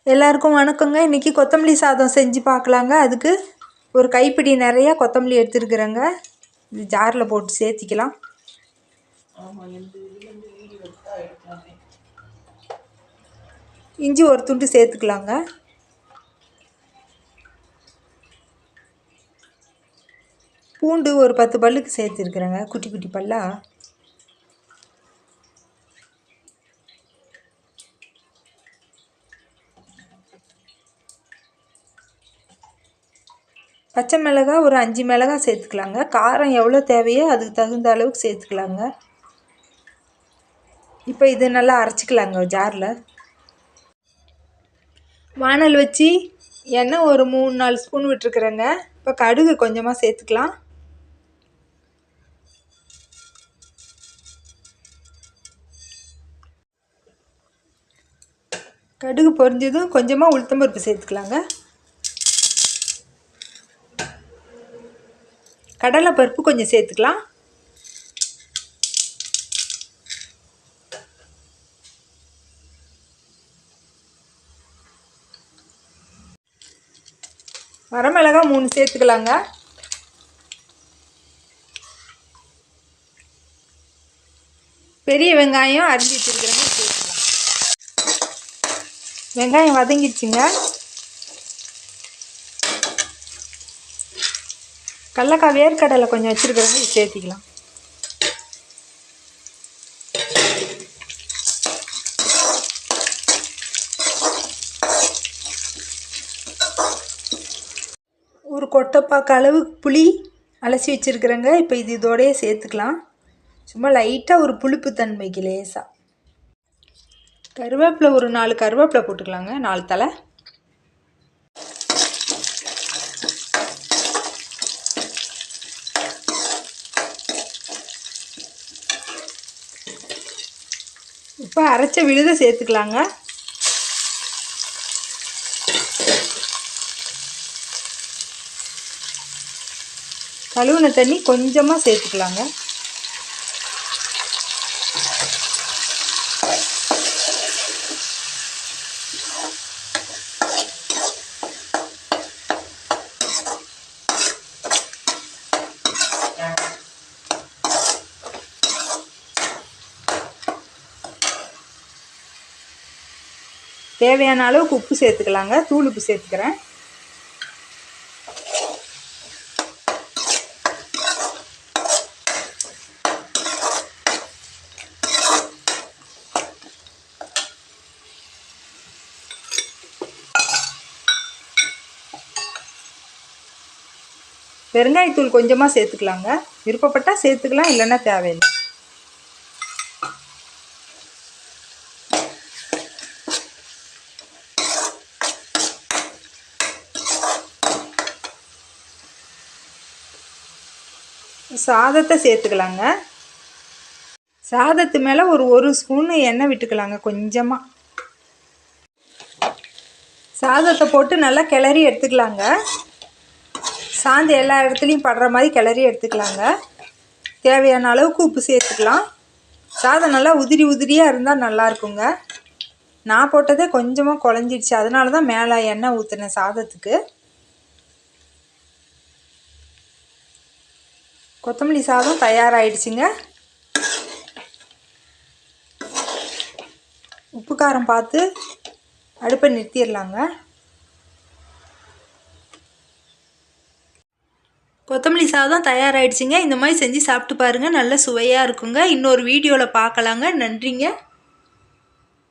எல்லாருக்கும் வணக்கங்க. இன்றைக்கி கொத்தமல்லி சாதம் செஞ்சு பார்க்கலாங்க. அதுக்கு ஒரு கைப்பிடி நிறையா கொத்தமல்லி எடுத்துருக்குறேங்க. இது ஜாரில் போட்டு சேர்த்திக்கலாம். இஞ்சி ஒரு துண்டு சேர்த்துக்கலாங்க. பூண்டு ஒரு 10 பல்லுக்கு சேர்த்துருக்குறேங்க, குட்டி குட்டி பல்லா. பச்சை மிளகாய் ஒரு 5 மிளகாய் சேர்த்துக்கலாங்க. காரம் எவ்வளோ தேவையோ அதுக்கு தகுந்த அளவுக்கு சேர்த்துக்கலாங்க. இப்போ இது நல்லா அரைச்சிக்கலாங்க ஜாரில். வானல் வச்சு எண்ணெய் ஒரு 3-4 ஸ்பூன் விட்டுருக்குறேங்க. இப்போ கடுகு கொஞ்சமாக சேர்த்துக்கலாம். கடுகு பொரிஞ்சதும் கொஞ்சமாக உளுத்தம்பருப்பு சேர்த்துக்கலாங்க. கடலைப்பருப்பு கொஞ்சம் சேர்த்துக்கலாம். வரமிளகாய் 3 சேர்த்துக்கலாங்க. பெரிய வெங்காயம் அரிஞ்சு வச்சுருக்கிறேங்க, சேர்த்துக்கலாம். வெங்காயம் வதங்கிடுச்சுங்க. கடலக்காய் வேர்க்கடலை கொஞ்சம் வச்சுருக்கிறேங்க, இது சேர்த்திக்கலாம். ஒரு கொட்டைப்பாக்கு அளவு புளி அலசி வச்சுருக்குறேங்க. இப்போ இது இதோடையே சேர்த்துக்கலாம். சும்மா லைட்டாக ஒரு புளிப்பு தன்மைக்கு லேசாக. கருவேப்பிலை ஒரு 4 கருவேப்பிலை போட்டுக்கலாங்க, 4 தலை. இப்போ அரைச்ச விழுதை சேர்த்துக்கலாங்க. கழுவுன தண்ணி கொஞ்சமாக சேர்த்துக்கலாங்க. தேவையான அளவுக்கு உப்பு சேர்த்துக்கலாங்க. தூள் உப்பு சேர்த்துக்கிறேன். பெருங்காயத்தூள் கொஞ்சமாக சேர்த்துக்கலாங்க. விருப்பப்பட்டால் சேர்த்துக்கலாம், இல்லைன்னா தேவையில்லை. சாதத்தை சேர்த்துக்கலாங்க. சாதத்து மேலே ஒரு ஸ்பூன் எண்ணெய் விட்டுக்கலாங்க கொஞ்சமாக. சாதத்தை போட்டு நல்லா கிளறி எடுத்துக்கலாங்க. சாந்து எல்லா இடத்துலையும் படுற மாதிரி கிளறி எடுத்துக்கலாங்க. தேவையான அளவுக்கு உப்பு சேர்த்துக்கலாம். சாதம் நல்லா உதிரி உதிரியாக இருந்தால் நல்லாயிருக்குங்க. நான் போட்டதே கொஞ்சமாக குழஞ்சிடுச்சு, அதனால தான் மேலே எண்ணெய் ஊற்றினேன் சாதத்துக்கு. கொத்தமல்லி சாதம் தயாராகிடுச்சுங்க. உப்பு காரம் பார்த்து அடுப்பை நிறுத்திடலாங்க. கொத்தமல்லி சாதம் தயாராகிடுச்சுங்க. இந்த மாதிரி செஞ்சு சாப்பிட்டு பாருங்கள், நல்ல சுவையாக இருக்குங்க. இன்னொரு வீடியோவில் பார்க்கலாங்க. நன்றிங்க.